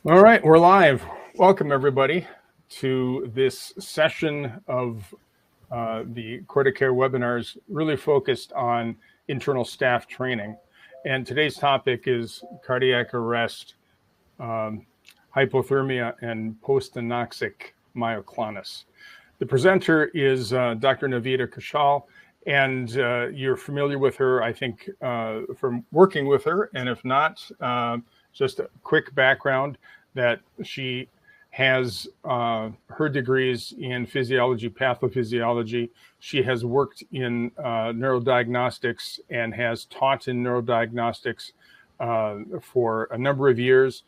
All right, we're live. Welcome, everybody, to this session of the CortiCare webinars, really focused on internal staff training. And today's topic is cardiac arrest, hypothermia, and PostAnoxicMyoclonus. The presenter is Dr. Navita Kaushal, and you're familiar with her, I think, from working with her. And if not, just a quick background that she has her degrees in physiology, pathophysiology. She has worked in neurodiagnostics and has taught in neurodiagnostics for a number of years.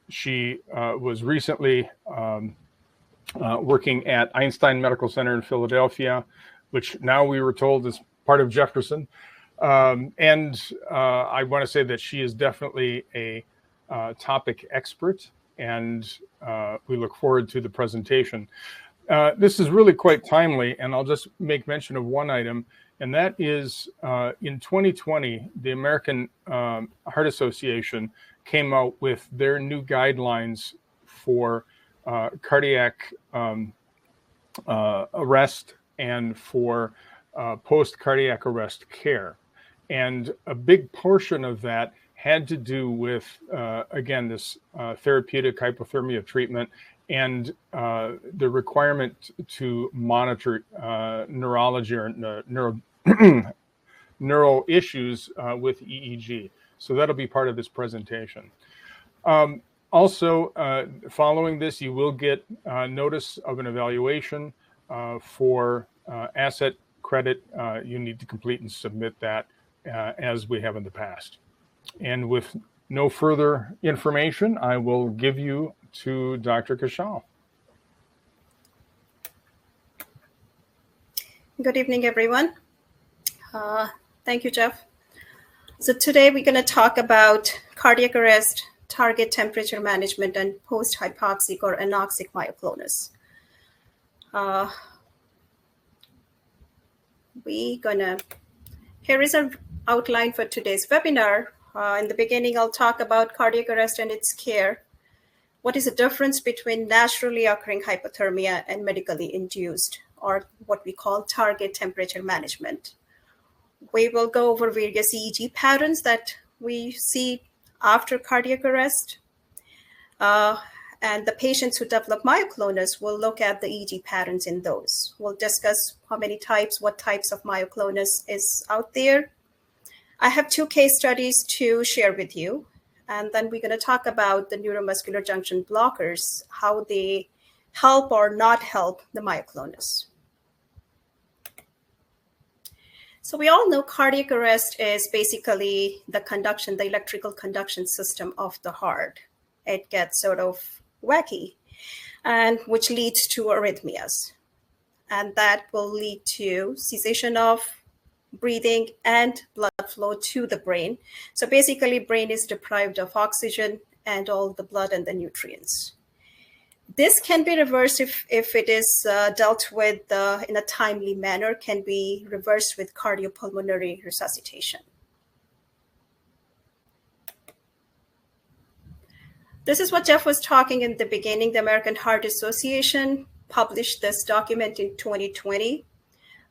She was recently working at Einstein Medical Center in Philadelphia, which now we were told is part of Jefferson. And I want to say that she is definitely a topic expert, and we look forward to the presentation. This is really quite timely, and I'll just make mention of one item, and that is in 2020, the American Heart Association came out with their new guidelines for cardiac arrest and for post-cardiac arrest care. And a big portion of that had to do with, again, this therapeutic hypothermia treatment and the requirement to monitor neurology or neural issues with EEG. So that'll be part of this presentation. Also, following this, you will get notice of an evaluation for ASET credit. You need to complete and submit that as we have in the past. And with no further information, I will give you to Dr. Kaushal. Good evening, everyone. Thank you, Jeff. So today we're going to talk about cardiac arrest, target temperature management, and post-hypoxic or anoxic myoclonus. Here is an outline for today's webinar. In the beginning, I'll talk about cardiac arrest and its care. What is the difference between naturally occurring hypothermia and medically induced, or what we call target temperature management? We will go over various EEG patterns that we see after cardiac arrest. And the patients who develop myoclonus will look at the EEG patterns in those. We'll discuss how many types, what types of myoclonus is out there. I have 2 case studies to share with you. And then we're going to talk about the neuromuscular junction blockers, how they help or not help the myoclonus. So we all know cardiac arrest is basically the electrical conduction system of the heart. It gets sort of wacky, and which leads to arrhythmias. And that will lead to cessation of breathing and blood flow to the brain. So basically, brain is deprived of oxygen and all the blood and the nutrients. This can be reversed if it is dealt with in a timely manner, can be reversed with cardiopulmonary resuscitation. This is what Jeff was talking in the beginning. The American Heart Association published this document in 2020,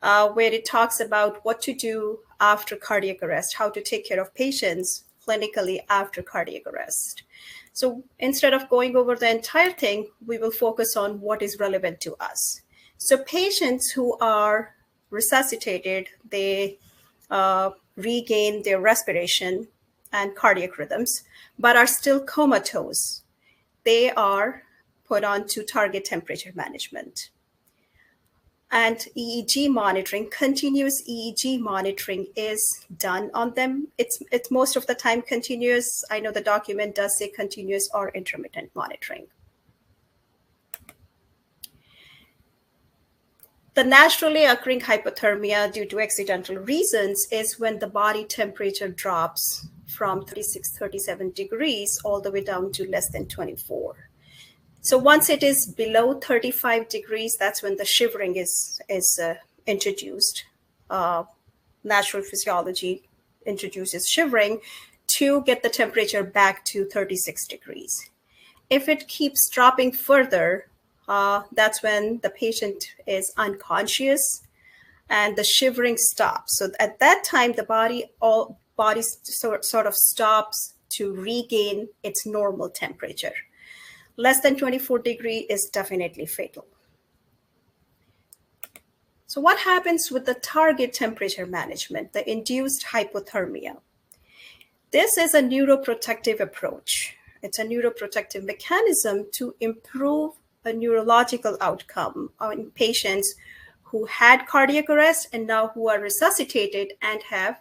where it talks about what to do after cardiac arrest, how to take care of patients clinically after cardiac arrest. So instead of going over the entire thing, we will focus on what is relevant to us. So patients who are resuscitated, they regain their respiration and cardiac rhythms, but are still comatose. They are put on to target temperature management. And EEG monitoring, continuous EEG monitoring is done on them. It's most of the time continuous. I know the document does say continuous or intermittent monitoring. The naturally occurring hypothermia due to accidental reasons is when the body temperature drops from 36, 37 degrees all the way down to less than 24. So once it is below 35 degrees, that's when the shivering is introduced. Natural physiology introduces shivering to get the temperature back to 36 degrees. If it keeps dropping further, that's when the patient is unconscious and the shivering stops. So at that time, the body sort of stops to regain its normal temperature. Less than 24 degrees is definitely fatal. So what happens with the target temperature management, the induced hypothermia? This is a neuroprotective approach. It's a neuroprotective mechanism to improve a neurological outcome in patients who had cardiac arrest and now who are resuscitated and have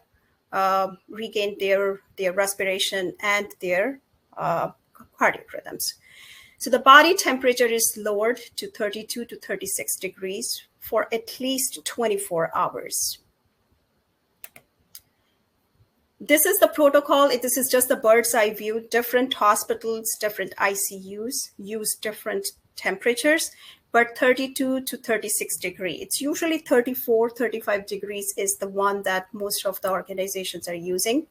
regained their respiration and their cardiac rhythms. So the body temperature is lowered to 32 to 36 degrees for at least 24 hours. This is the protocol. This is just a bird's eye view. Different hospitals, different ICUs use different temperatures, but 32 to 36 degrees. It's usually 34, 35 degrees is the one that most of the organizations are using.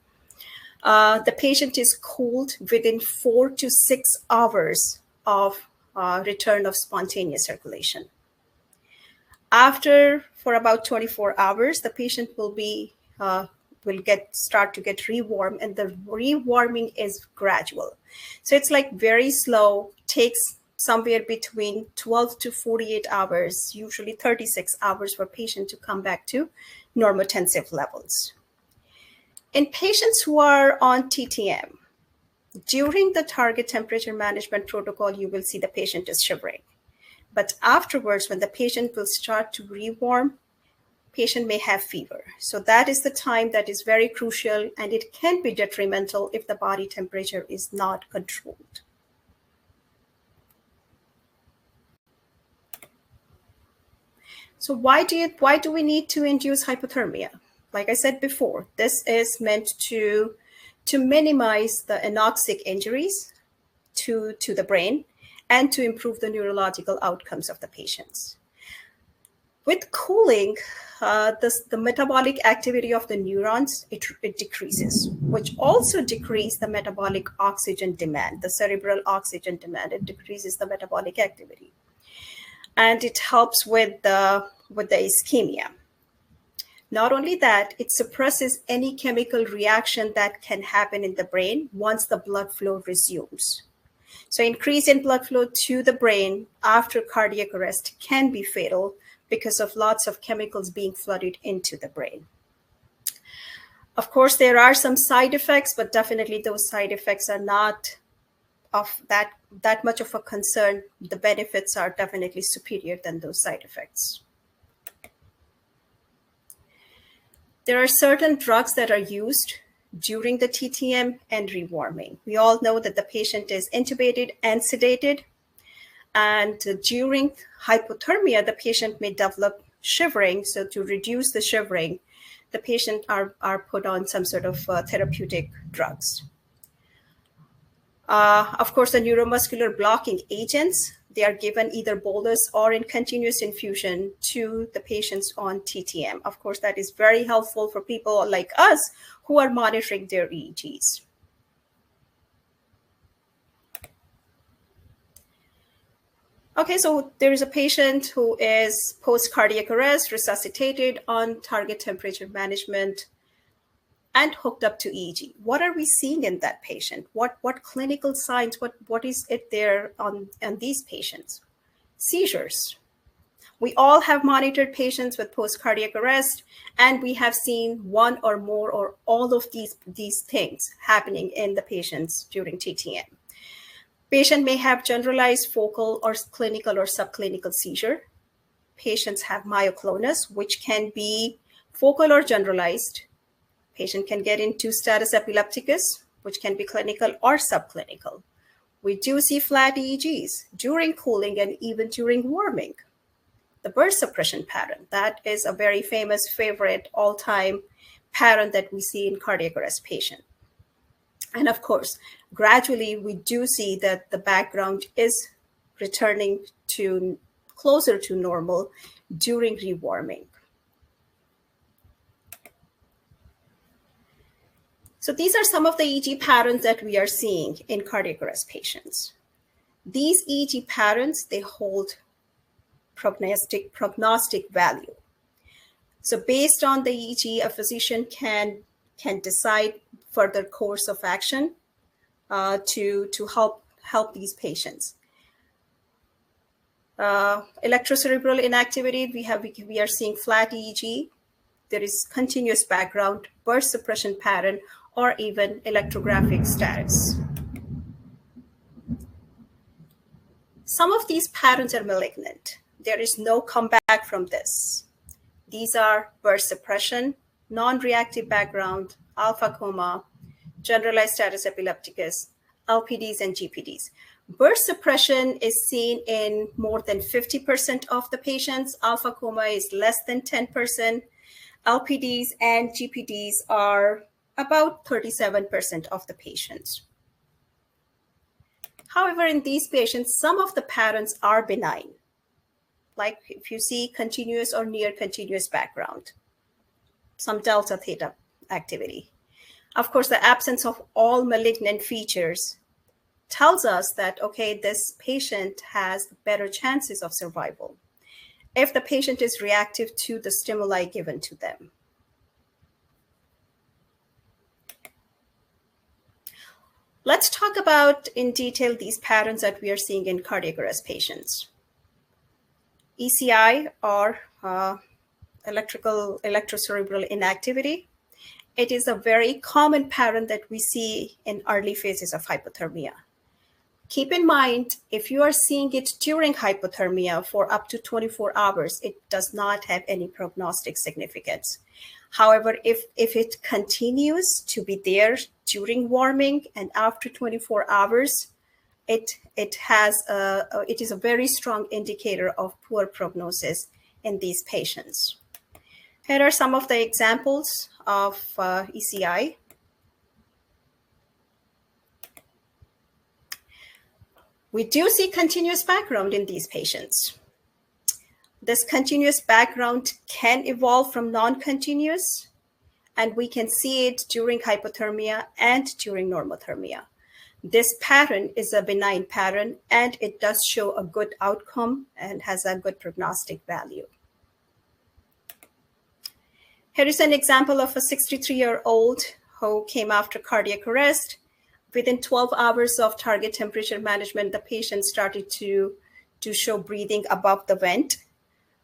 The patient is cooled within 4 to 6 hours of return of spontaneous circulation. For about 24 hours, the patient will start to get rewarm, and the rewarming is gradual. So it's like very slow, takes somewhere between 12 to 48 hours, usually 36 hours for patient to come back to normotensive levels. In patients who are on TTM, during the target temperature management protocol, you will see the patient is shivering. But afterwards, when the patient will start to rewarm, patient may have fever. So that is the time that is very crucial, and it can be detrimental if the body temperature is not controlled. So why do we need to induce hypothermia? Like I said before, this is meant to minimize the anoxic injuries to the brain and to improve the neurological outcomes of the patients. With cooling, the metabolic activity of the neurons, it decreases, which also decreases the metabolic oxygen demand, the cerebral oxygen demand. It decreases the metabolic activity. And it helps with the ischemia. Not only that, it suppresses any chemical reaction that can happen in the brain once the blood flow resumes. So increase in blood flow to the brain after cardiac arrest can be fatal because of lots of chemicals being flooded into the brain. Of course, there are some side effects, but definitely those side effects are not of that much of a concern. The benefits are definitely superior than those side effects. There are certain drugs that are used during the TTM and rewarming. We all know that the patient is intubated and sedated. And during hypothermia, the patient may develop shivering. So to reduce the shivering, the patient are put on some sort of therapeutic drugs. Of course, the neuromuscular blocking agents, they are given either bolus or in continuous infusion to the patients on TTM. Of course, that is very helpful for people like us who are monitoring their EEGs. Okay, so there is a patient who is post-cardiac arrest, resuscitated on target temperature management, and hooked up to EEG. What are we seeing in that patient? What clinical signs, what is it there on these patients? Seizures. We all have monitored patients with post-cardiac arrest, and we have seen one or more or all of these things happening in the patients during TTM. Patient may have generalized focal or clinical or subclinical seizure. Patients have myoclonus, which can be focal or generalized. Patient can get into status epilepticus, which can be clinical or subclinical. We do see flat EEGs during cooling and even during warming. The burst suppression pattern, that is a very famous favorite all-time pattern that we see in cardiac arrest patient. And of course, gradually we do see that the background is returning to closer to normal during rewarming. So these are some of the EEG patterns that we are seeing in cardiac arrest patients. These EEG patterns, they hold prognostic value. So based on the EEG, a physician can decide further course of action to help these patients. Electrocerebral inactivity, we are seeing flat EEG. There is continuous background, burst suppression pattern, or even electrographic status. Some of these patterns are malignant. There is no comeback from this. These are burst suppression, non-reactive background, alpha coma, generalized status epilepticus, LPDs, and GPDs. Burst suppression is seen in more than 50% of the patients. Alpha coma is less than 10%. LPDs and GPDs are about 37% of the patients. However, in these patients, some of the patterns are benign, like if you see continuous or near continuous background, some delta theta activity. Of course, the absence of all malignant features tells us that, okay, this patient has better chances of survival if the patient is reactive to the stimuli given to them. Let's talk about in detail these patterns that we are seeing in cardiac arrest patients. ECI, or electrocerebral inactivity. It is a very common pattern that we see in early phases of hypothermia. Keep in mind, if you are seeing it during hypothermia for up to 24 hours, it does not have any prognostic significance. However, if it continues to be there during warming and after 24 hours, it is a very strong indicator of poor prognosis in these patients. Here are some of the examples of ECI. We do see continuous background in these patients. This continuous background can evolve from non-continuous, and we can see it during hypothermia and during normothermia. This pattern is a benign pattern, and it does show a good outcome and has a good prognostic value. Here is an example of a 63-year-old who came after cardiac arrest. Within 12 hours of target temperature management, the patient started to show breathing above the vent,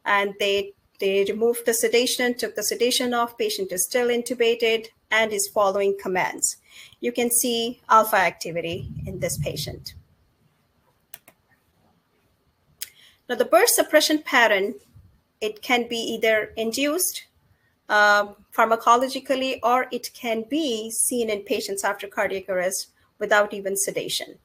and they removed the sedation, took the sedation off. Patient is still intubated and is following commands. You can see alpha activity in this patient. Now, the burst suppression pattern, it can be either induced pharmacologically, or it can be seen in patients after cardiac arrest without even sedation.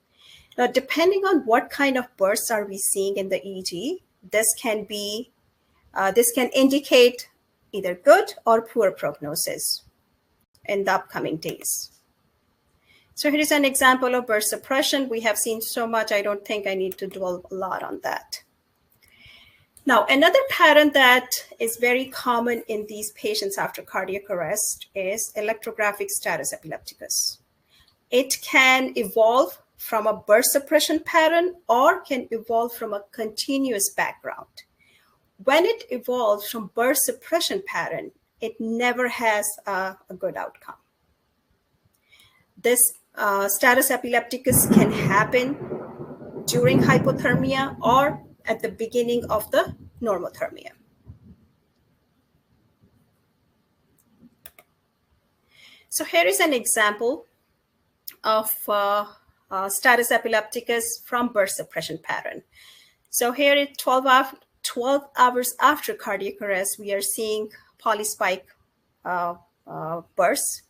Now, depending on what kind of bursts are we seeing in the EEG, this can indicate either good or poor prognosis in the upcoming days. So here is an example of burst suppression. We have seen so much, I don't think I need to dwell a lot on that. Now, another pattern that is very common in these patients after cardiac arrest is electrographic status epilepticus. It can evolve from a burst suppression pattern or can evolve from a continuous background. When it evolves from burst suppression pattern, it never has a good outcome. This status epilepticus can happen during hypothermia or at the beginning of the normothermia. So here is an example of status epilepticus from burst suppression pattern. So here at 12 hours after cardiac arrest, we are seeing polyspike bursts.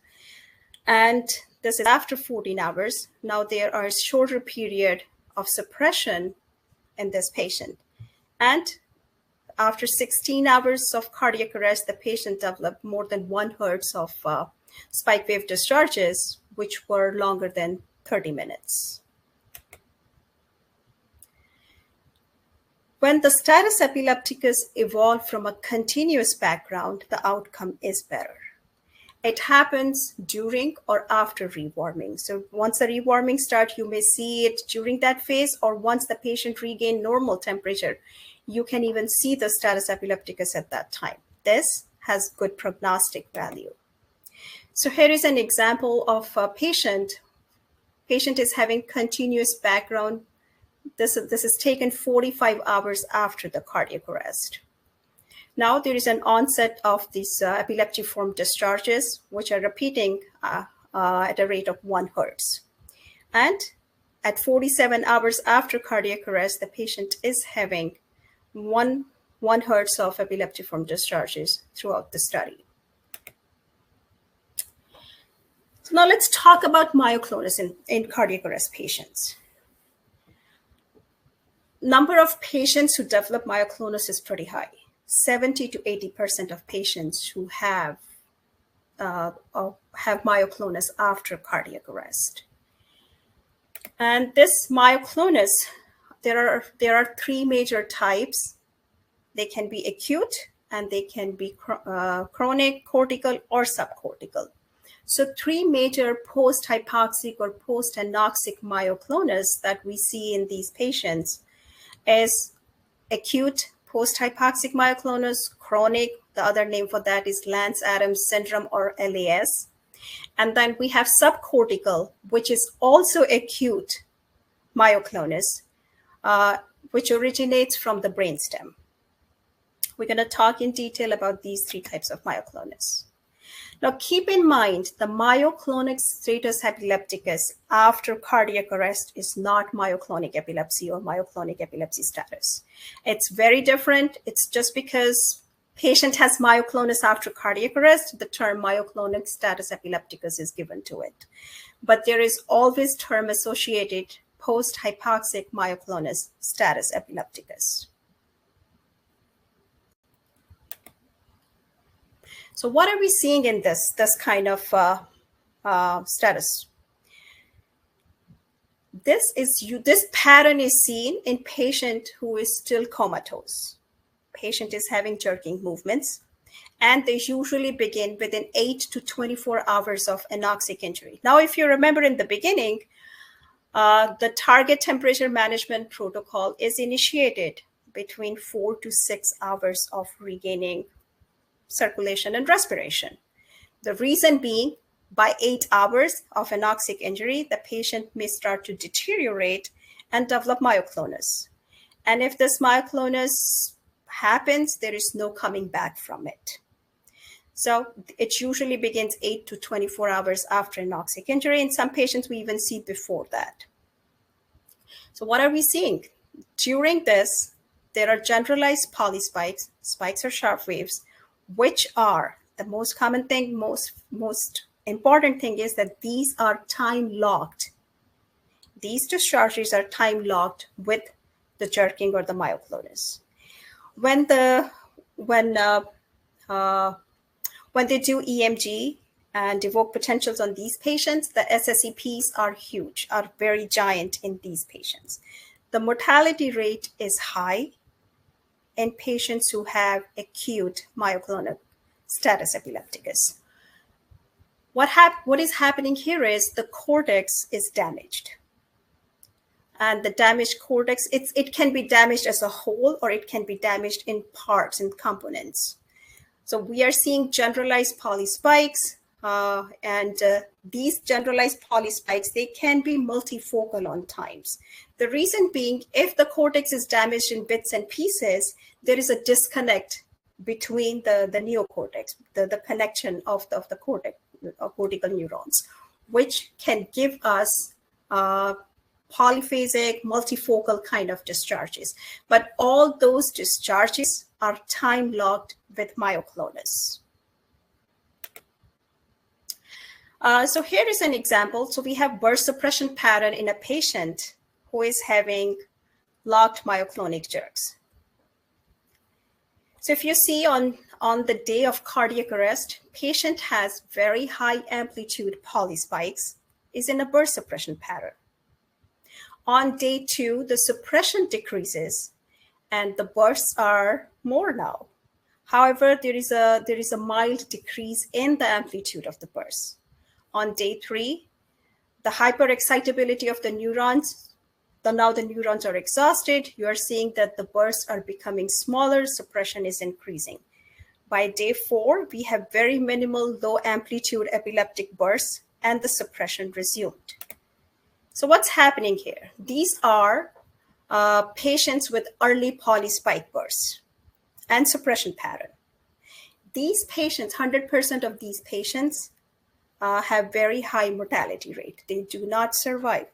And this is after 14 hours. Now there are a shorter period of suppression in this patient. And after 16 hours of cardiac arrest, the patient developed more than 1 hertz of spike wave discharges, which were longer than 30 minutes. When the status epilepticus evolved from a continuous background, the outcome is better. It happens during or after rewarming. So once the rewarming starts, you may see it during that phase, or once the patient regains normal temperature, you can even see the status epilepticus at that time. This has good prognostic value. So here is an example of a patient. Patient is having continuous background. This is taken 45 hours after the cardiac arrest. Now there is an onset of these epileptiform discharges, which are repeating at a rate of 1 hertz. And at 47 hours after cardiac arrest, the patient is having 1 hertz of epileptiform discharges throughout the study. So now let's talk about myoclonus in cardiac arrest patients. Number of patients who develop myoclonus is pretty high. 70 to 80% of patients who have myoclonus after cardiac arrest. And this myoclonus, there are 3 major types. They can be acute, and they can be chronic, cortical, or subcortical. So 3 major post-hypoxic or post-anoxic-myoclonus that we see in these patients is acute post-hypoxic myoclonus, chronic, the other name for that is Lance-Adams syndrome or LAS. And then we have subcortical, which is also acute myoclonus, which originates from the brainstem. We're going to talk in detail about these 3 types of myoclonus. Now, keep in mind, the myoclonic status epilepticus after cardiac arrest is not myoclonic epilepsy or myoclonic epilepsy status. It's very different. It's just because patient has myoclonus after cardiac arrest, the term myoclonic status epilepticus is given to it. But there is always term associated post-hypoxic myoclonus status epilepticus. So what are we seeing in this kind of status? This pattern is seen in patient who is still comatose. Patient is having jerking movements, and they usually begin within 8 to 24 hours of anoxic injury. Now, if you remember in the beginning, the target temperature management protocol is initiated between 4 to 6 hours of regaining circulation and respiration. The reason being, by 8 hours of anoxic injury, the patient may start to deteriorate and develop myoclonus. And if this myoclonus happens, there is no coming back from it. So it usually begins 8 to 24 hours after anoxic injury. In some patients, we even see before that. So what are we seeing? During this, there are generalized polyspikes, spikes or sharp waves, which are the most common thing, most important thing is that these are time locked. These discharges are time locked with the jerking or the myoclonus. When they do EMG and evoke potentials on these patients, the SSEPs are huge, are very giant in these patients. The mortality rate is high in patients who have acute myoclonic status epilepticus. What is happening here is the cortex is damaged. And the damaged cortex, it can be damaged as a whole, or it can be damaged in parts and components. So we are seeing generalized polyspikes, and these generalized polyspikes, they can be multifocal on times. The reason being, if the cortex is damaged in bits and pieces, there is a disconnect between the neocortex, the connection of the cortex, cortical neurons, which can give us polyphasic, multifocal kind of discharges. But all those discharges are time locked with myoclonus. So here is an example. So we have burst suppression pattern in a patient who is having locked myoclonic jerks. So if you see on the day of cardiac arrest, patient has very high amplitude polyspikes, is in a burst suppression pattern. On day 2, the suppression decreases and the bursts are more now. However, there is a mild decrease in the amplitude of the burst. On day 3, the hyperexcitability of the neurons, now the neurons are exhausted. You are seeing that the bursts are becoming smaller, suppression is increasing. By day 4, we have very minimal low amplitude epileptic bursts and the suppression resumed. So what's happening here? These are patients with early polyspike bursts and suppression pattern. These patients, 100% of these patients have very high mortality rate. They do not survive.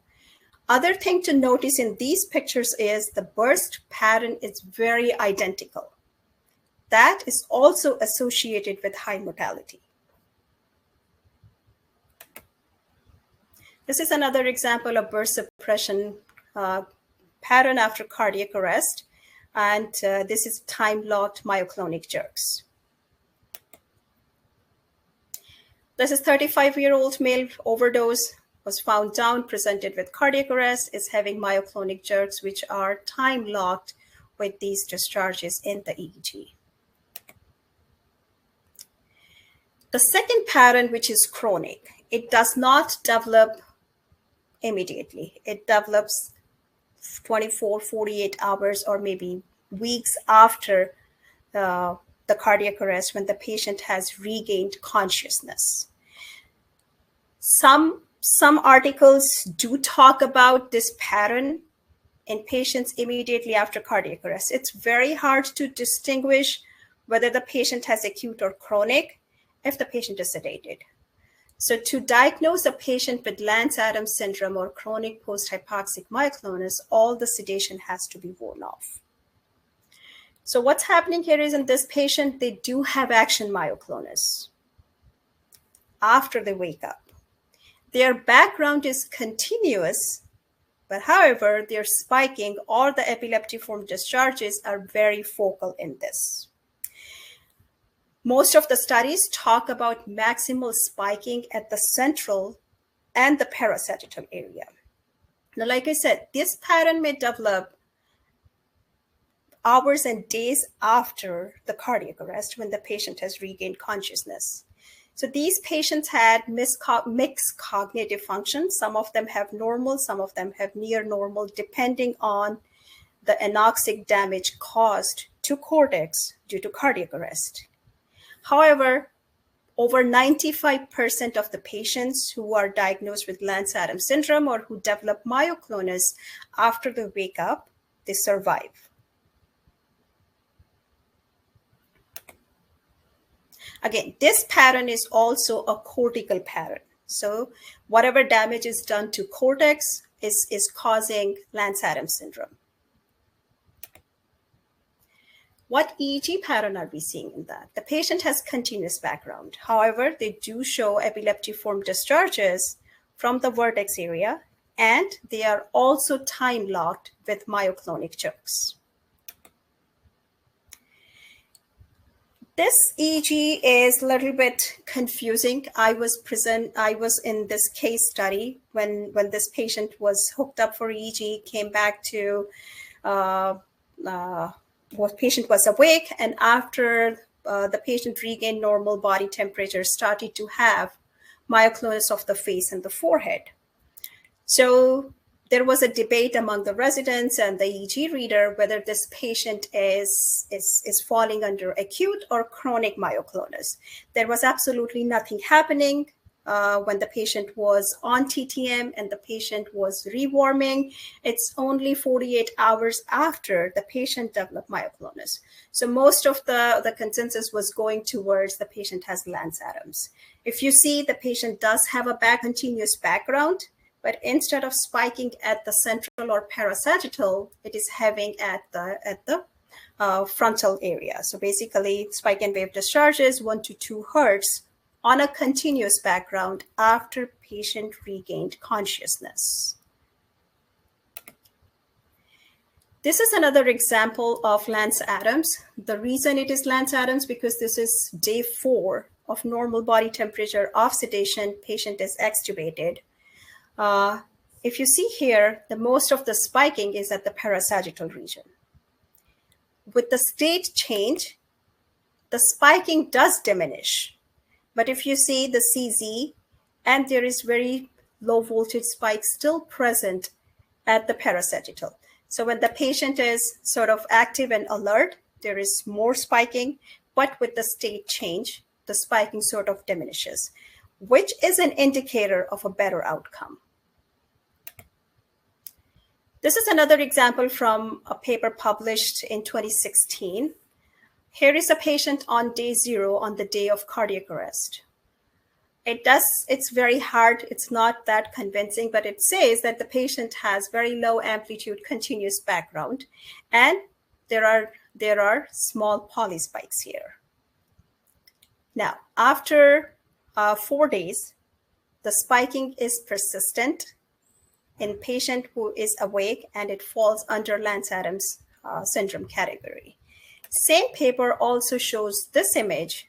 Other thing to notice in these pictures is the burst pattern is very identical. That is also associated with high mortality. This is another example of burst suppression pattern after cardiac arrest, and this is time-locked myoclonic jerks. This is 35-year-old male overdose, was found down, presented with cardiac arrest, is having myoclonic jerks, which are time-locked with these discharges in the EEG. The second pattern, which is chronic, it does not develop immediately. It develops 24, 48 hours, or maybe weeks after the cardiac arrest when the patient has regained consciousness. Some articles do talk about this pattern in patients immediately after cardiac arrest. It's very hard to distinguish whether the patient has acute or chronic if the patient is sedated. So to diagnose a patient with Lance-Adams syndrome or chronic post-hypoxic myoclonus, all the sedation has to be worn off. So what's happening here is in this patient, they do have action myoclonus after they wake up. Their background is continuous, but however, their spiking or the epileptiform discharges are very focal in this. Most of the studies talk about maximal spiking at the central and the parasagittal area. Now, like I said, this pattern may develop hours and days after the cardiac arrest when the patient has regained consciousness. So these patients had mixed cognitive function. Some of them have normal, some of them have near normal, depending on the anoxic damage caused to cortex due to cardiac arrest. However, over 95% of the patients who are diagnosed with Lance-Adams syndrome or who develop myoclonus after they wake up, they survive. Again, this pattern is also a cortical pattern. So whatever damage is done to cortex is causing Lance-Adams syndrome. What EEG pattern are we seeing in that? The patient has continuous background. However, they do show epileptiform discharges from the vertex area, and they are also time-locked with myoclonic jerks. This EEG is a little bit confusing. I was in this case study when this patient was hooked up for EEG, came back to patient was awake, and after the patient regained normal body temperature, started to have myoclonus of the face and the forehead. So there was a debate among the residents and the EEG reader whether this patient is falling under acute or chronic myoclonus. There was absolutely nothing happening when the patient was on TTM and the patient was rewarming. It's only 48 hours after the patient developed myoclonus. So most of the consensus was going towards the patient has Lance-Adams. If you see, the patient does have a continuous background, but instead of spiking at the central or parasagittal, it is having at the frontal area. So basically, spike and wave discharges 1 to 2 hertz on a continuous background after patient regained consciousness. This is another example of Lance-Adams. The reason it is Lance-Adams because this is day 4 of normal body temperature of sedation. Patient is extubated. If you see here, the most of the spiking is at the parasagittal region. With the state change, the spiking does diminish. But if you see the CZ, and there is very low voltage spike still present at the parasagittal. So when the patient is sort of active and alert, there is more spiking, but with the state change, the spiking sort of diminishes, which is an indicator of a better outcome. This is another example from a paper published in 2016. Here is a patient on day 0 on the day of cardiac arrest. It's very hard, it's not that convincing, but it says that the patient has very low amplitude continuous background, and there are small polyspikes here. Now, after 4 days, the spiking is persistent in patient who is awake, and it falls under Lance-Adams syndrome category. Same paper also shows this image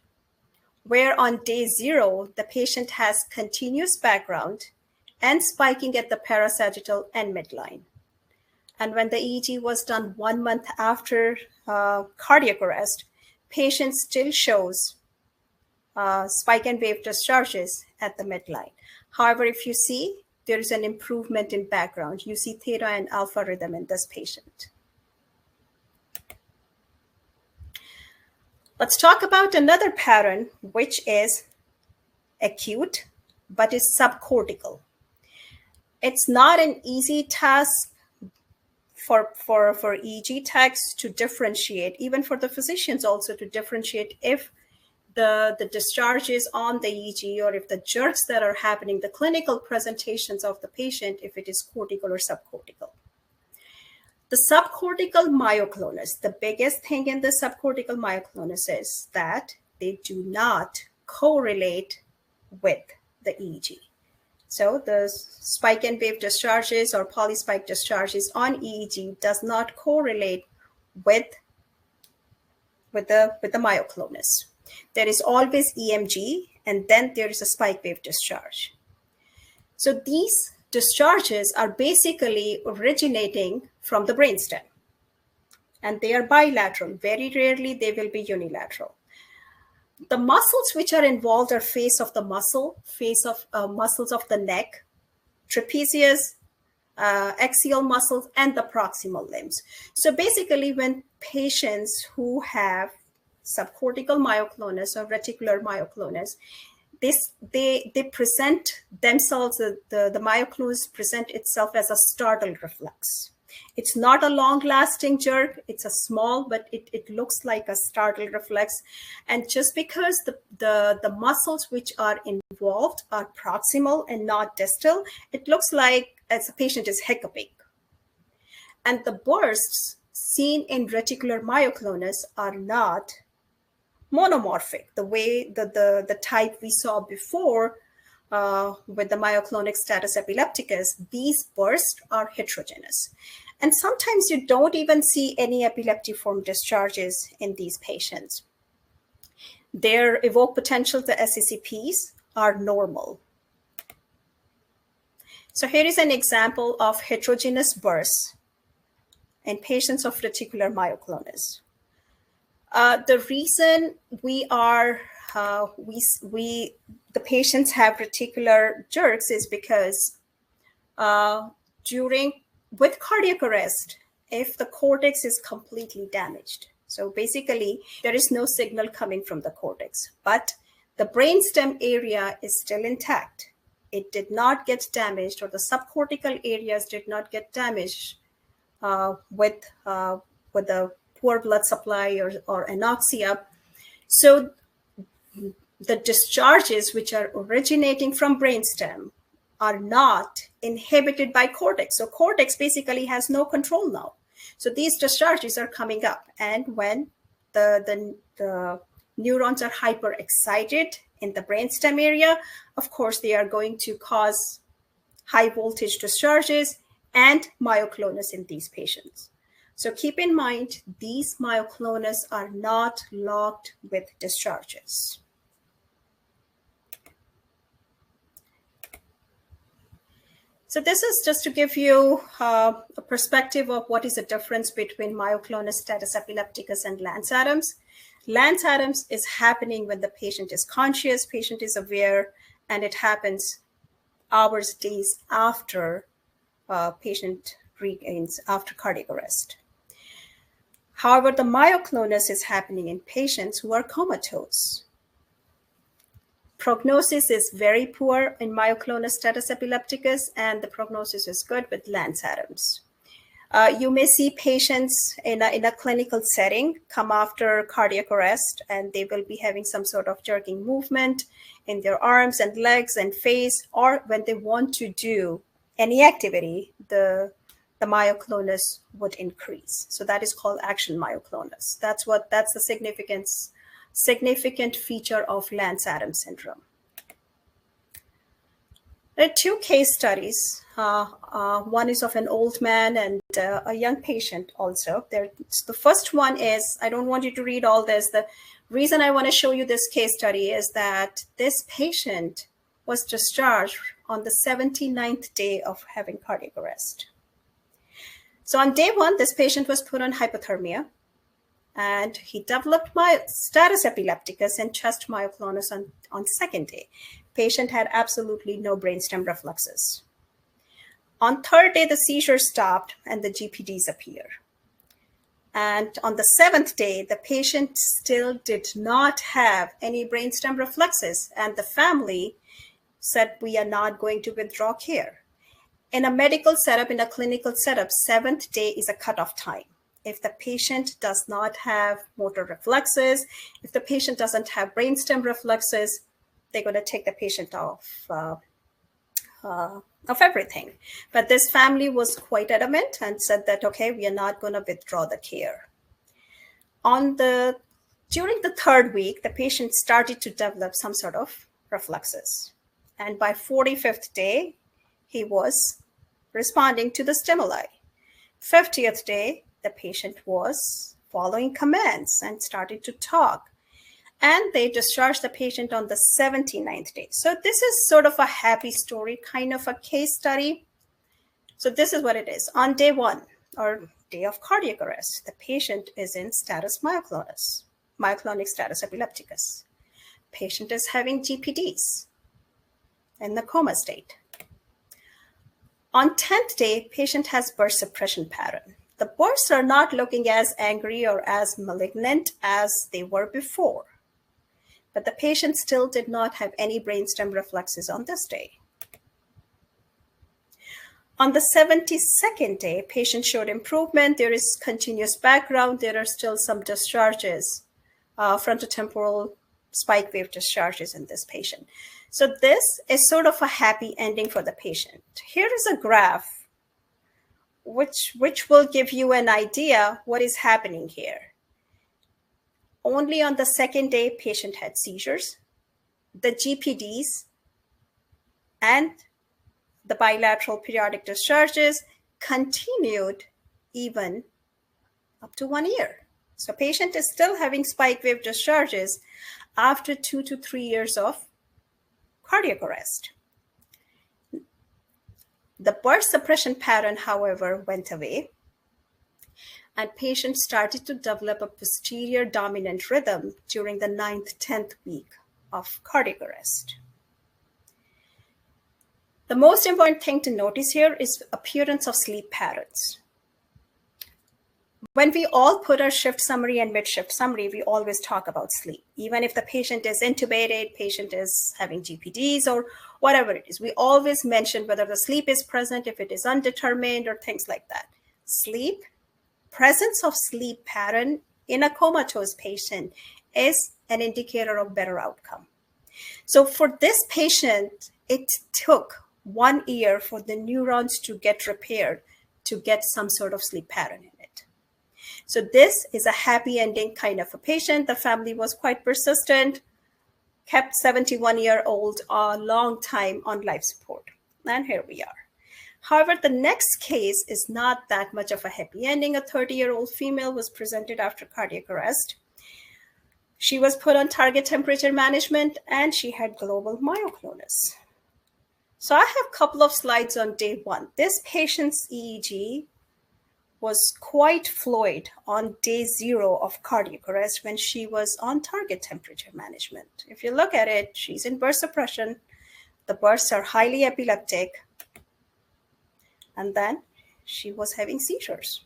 where on day 0, the patient has continuous background and spiking at the parasagittal and midline. And when the EEG was done 1 month after cardiac arrest, patient still shows spike and wave discharges at the midline. However, if you see, there is an improvement in background. You see theta and alpha rhythm in this patient. Let's talk about another pattern, which is acute, but is subcortical. It's not an easy task for EEG techs to differentiate, even for the physicians also to differentiate if the discharges on the EEG or if the jerks that are happening, the clinical presentations of the patient, if it is cortical or subcortical. The subcortical myoclonus, the biggest thing in the subcortical myoclonus is that they do not correlate with the EEG. So the spike and wave discharges or polyspike discharges on EEG does not correlate with the myoclonus. There is always EMG, and then there is a spike wave discharge. So these discharges are basically originating from the brainstem, and they are bilateral. Very rarely they will be unilateral. The muscles which are involved are face of the muscle, muscles of the neck, trapezius, axial muscles, and the proximal limbs. So basically, when patients who have subcortical myoclonus or reticular myoclonus, they present themselves, the myoclonus present itself as a startle reflex. It's not a long-lasting jerk. It's a small, but it looks like a startle reflex. And just because the muscles which are involved are proximal and not distal, it looks like as the patient is hiccuping. And the bursts seen in reticular myoclonus are not monomorphic, the way the type we saw before with the myoclonic status epilepticus. These bursts are heterogeneous. And sometimes you don't even see any epileptiform discharges in these patients. Their evoked potential, the SECPs, are normal. So here is an example of heterogeneous bursts in patients of reticular myoclonus. The reason the patients have reticular jerks is because with cardiac arrest, if the cortex is completely damaged, so basically there is no signal coming from the cortex, but the brainstem area is still intact. It did not get damaged, or the subcortical areas did not get damaged with the poor blood supply or anoxia. So the discharges which are originating from brainstem are not inhibited by cortex. So cortex basically has no control now. So these discharges are coming up. And when the neurons are hyperexcited in the brainstem area, of course, they are going to cause high voltage discharges and myoclonus in these patients. So keep in mind, these myoclonus are not locked with discharges. So this is just to give you a perspective of what is the difference between myoclonus status epilepticus and Lance-Adams. Lance Adams is happening when the patient is conscious, patient is aware, and it happens hours, days after patient regains after cardiac arrest. However, the myoclonus is happening in patients who are comatose. Prognosis is very poor in myoclonus status epilepticus, and the prognosis is good with Lance Adams. You may see patients in a clinical setting come after cardiac arrest, and they will be having some sort of jerking movement in their arms and legs and face, or when they want to do any activity, the myoclonus would increase. So that is called action myoclonus. That's the significant feature of Lance Adams syndrome. There are two case studies. One is of an old man and a young patient also. The first one is, I don't want you to read all this. The reason I want to show you this case study is that this patient was discharged on the 79th day of having cardiac arrest. So on day one, this patient was put on hypothermia, and he developed status epilepticus and chest myoclonus on second day. Patient had absolutely no brainstem reflexes. On third day, the seizure stopped and the GPDs appear. And on the seventh day, the patient still did not have any brainstem reflexes, and the family said, we are not going to withdraw care. In a medical setup, in a clinical setup, seventh day is a cutoff time. If the patient does not have motor reflexes, if the patient doesn't have brainstem reflexes, they're going to take the patient off of everything. But this family was quite adamant and said that, okay, we are not going to withdraw the care. During the third week, the patient started to develop some sort of reflexes. And by 45th day, he was responding to the stimuli. 50th day, the patient was following commands and started to talk. And they discharged the patient on the 79th day. So this is sort of a happy story, kind of a case study. So this is what it is. On day one, or day of cardiac arrest, the patient is in status myoclonus, myoclonic status epilepticus. Patient is having GPDs in the coma state. On 10th day, patient has burst suppression pattern. The bursts are not looking as angry or as malignant as they were before. But the patient still did not have any brainstem reflexes on this day. On the 72nd day, patient showed improvement. There is continuous background. There are still some discharges, frontotemporal spike wave discharges in this patient. So this is sort of a happy ending for the patient. Here is a graph which will give you an idea what is happening here. Only on the second day, patient had seizures, the GPDs, and the bilateral periodic discharges continued even up to 1 year. So patient is still having spike wave discharges after 2 to 3 years of cardiac arrest. The burst suppression pattern, however, went away, and patient started to develop a posterior dominant rhythm during the 9th, 10th week of cardiac arrest. The most important thing to notice here is appearance of sleep patterns. When we all put our shift summary and mid-shift summary, we always talk about sleep. Even if the patient is intubated, patient is having GPDs or whatever it is, we always mention whether the sleep is present, if it is undetermined or things like that. Sleep, presence of sleep pattern in a comatose patient is an indicator of better outcome. So for this patient, it took 1 year for the neurons to get repaired to get some sort of sleep pattern in it. So this is a happy ending kind of a patient. The family was quite persistent, kept 71-year-old a long time on life support. And here we are. However, the next case is not that much of a happy ending. A 30-year-old female was presented after cardiac arrest. She was put on target temperature management and she had global myoclonus. So I have a couple of slides on day one. This patient's EEG was quite fluid on day 0 of cardiac arrest when she was on target temperature management. If you look at it, she's in burst suppression. The bursts are highly epileptic. And then she was having seizures.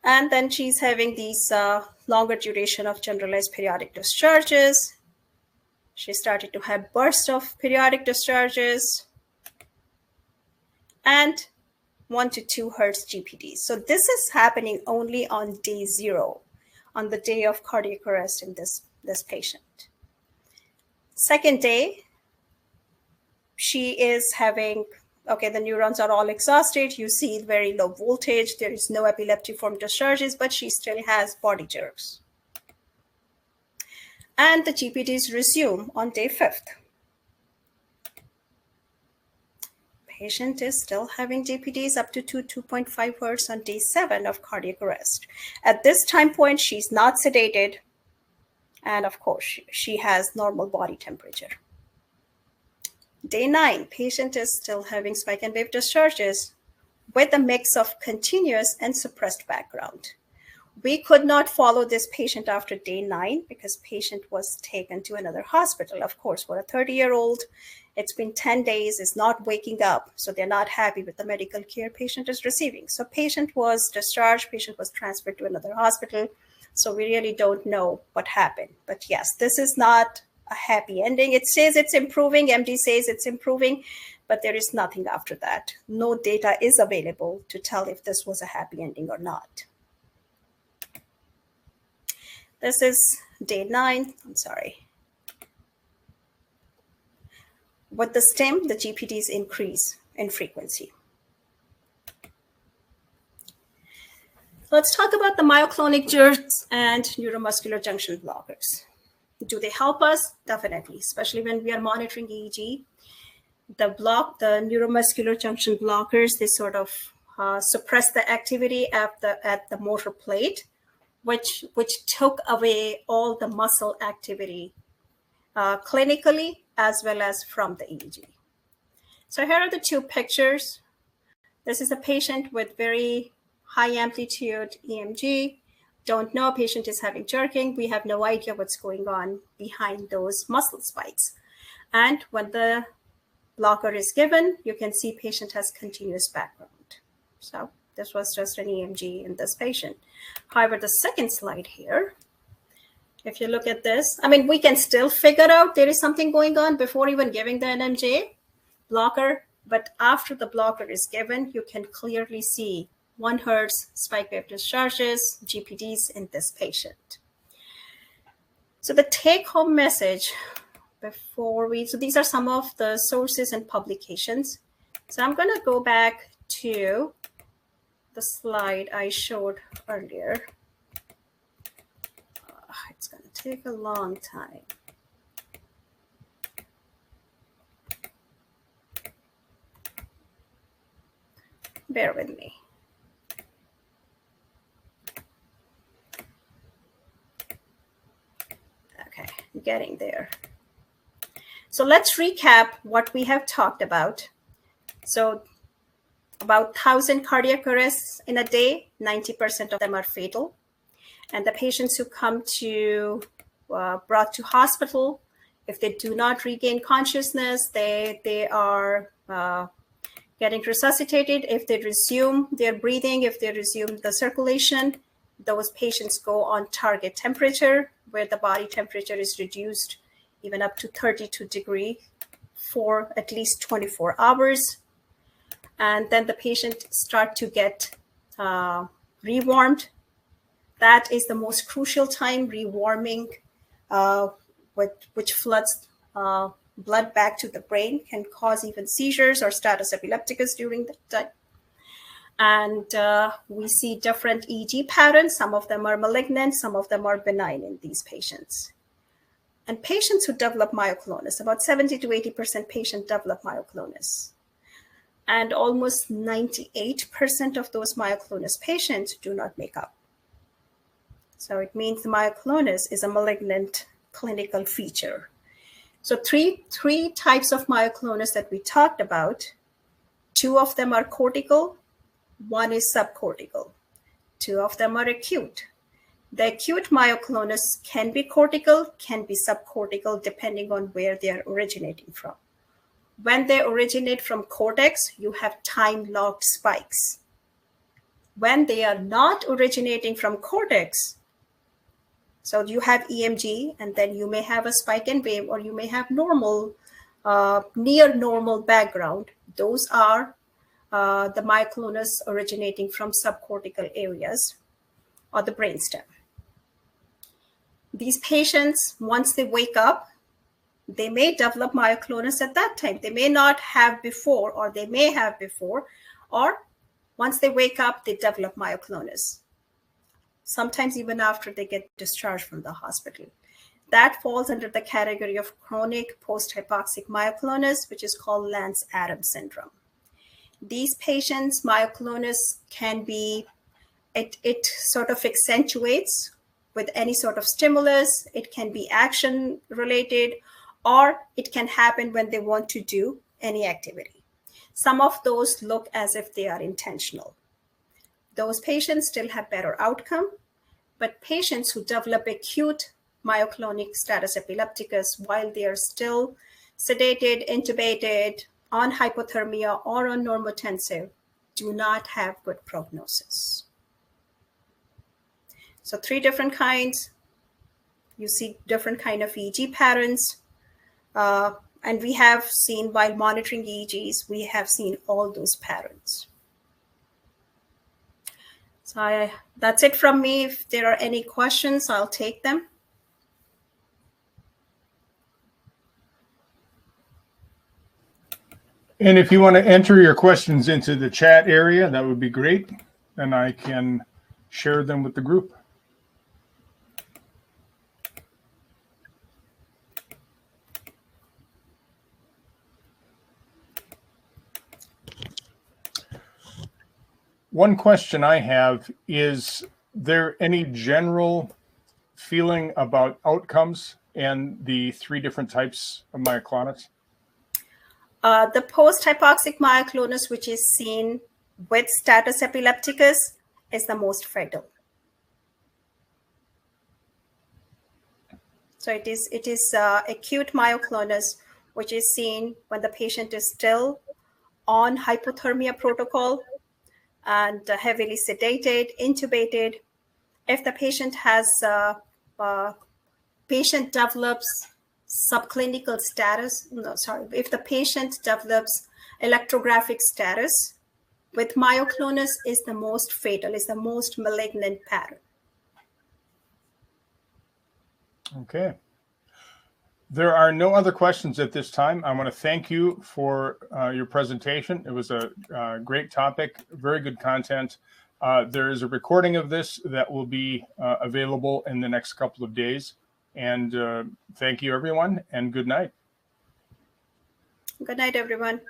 And then she's having these longer duration of generalized periodic discharges. She started to have bursts of periodic discharges and 1 to 2 hertz GPDs. So this is happening only on day 0, on the day of cardiac arrest in this patient. Second day, she is having, the neurons are all exhausted. You see very low voltage. There is no epileptiform discharges, but she still has body jerks. And the GPDs resume on day 5th. Patient is still having GPDs up to 2.5 hertz on day 7 of cardiac arrest. At this time point, she's not sedated. And of course, she has normal body temperature. Day 9, patient is still having spike and wave discharges with a mix of continuous and suppressed background. We could not follow this patient after day 9 because patient was taken to another hospital. Of course, for a 30-year-old, it's been 10 days, is not waking up, so they're not happy with the medical care patient is receiving. So patient was discharged, patient was transferred to another hospital. So we really don't know what happened. But yes, this is not a happy ending. It says it's improving, MD says it's improving, but there is nothing after that. No data is available to tell if this was a happy ending or not. This is day 9, With the stim, the GPDs increase in frequency. Let's talk about the myoclonic jerks and neuromuscular junction blockers. Do they help us? Definitely, especially when we are monitoring EEG. The neuromuscular junction blockers, they sort of suppress the activity at the motor plate, which took away all the muscle activity clinically as well as from the EEG. So here are the 2 pictures. This is a patient with very high amplitude EMG. Don't know, patient is having jerking. We have no idea what's going on behind those muscle spikes. And when the blocker is given, you can see patient has continuous background. So this was just an EMG in this patient. However, the second slide here, if you look at this, we can still figure out there is something going on before even giving the NMJ blocker. But after the blocker is given, you can clearly see 1 hertz spike wave discharges, GPDs in this patient. So the take-home message so these are some of the sources and publications. So I'm going to go back to the slide I showed earlier. It's going to take a long time. Bear with me. Okay, getting there. So let's recap what we have talked about. So about 1,000 cardiac arrests in a day, 90% of them are fatal. And the patients who come brought to hospital, if they do not regain consciousness, they are getting resuscitated. If they resume their breathing, if they resume the circulation, those patients go on target temperature, where the body temperature is reduced even up to 32 degrees for at least 24 hours. And then the patient start to get rewarmed. That is the most crucial time, rewarming, which floods blood back to the brain, can cause even seizures or status epilepticus during that time. And we see different EEG patterns. Some of them are malignant, some of them are benign in these patients. And patients who develop myoclonus, about 70 to 80% patients develop myoclonus. And almost 98% of those myoclonus patients do not make up. So it means the myoclonus is a malignant clinical feature. So three types of myoclonus that we talked about. 2 of them are cortical, 1 is subcortical. 2 of them are acute. The acute myoclonus can be cortical, can be subcortical, depending on where they are originating from. When they originate from cortex, you have time-locked spikes. When they are not originating from cortex, so you have EMG, and then you may have a spike and wave, or you may have normal, near normal background. Those are the myoclonus originating from subcortical areas or the brainstem. These patients, once they wake up, they may develop myoclonus at that time. They may not have before, or they may have before, or once they wake up, they develop myoclonus. Sometimes even after they get discharged from the hospital. That falls under the category of chronic post-hypoxic myoclonus, which is called Lance-Adams syndrome. These patients' myoclonus can be, it sort of accentuates with any sort of stimulus. It can be action related, or it can happen when they want to do any activity. Some of those look as if they are intentional. Those patients still have better outcome, but patients who develop acute myoclonic status epilepticus while they are still sedated, intubated, on hypothermia, or on normotensive do not have good prognosis. So 3 different kinds. You see different kind of EEG patterns. And we have seen, while monitoring EEGs, we have seen all those patterns. So that's it from me. If there are any questions, I'll take them. And if you want to enter your questions into the chat area, that would be great. And I can share them with the group. One question I have, is there any general feeling about outcomes and the 3 different types of myoclonus? The post-hypoxic myoclonus, which is seen with status epilepticus, is the most fatal. So it is acute myoclonus, which is seen when the patient is still on hypothermia protocol and heavily sedated, intubated. If the patient has, patient develops subclinical status, if the patient develops electrographic status with myoclonus, is the most fatal, is the most malignant pattern. Okay. There are no other questions at this time. I want to thank you for your presentation. It was a great topic, very good content. There is a recording of this that will be available in the next couple of days. And thank you, everyone, and good night. Good night, everyone.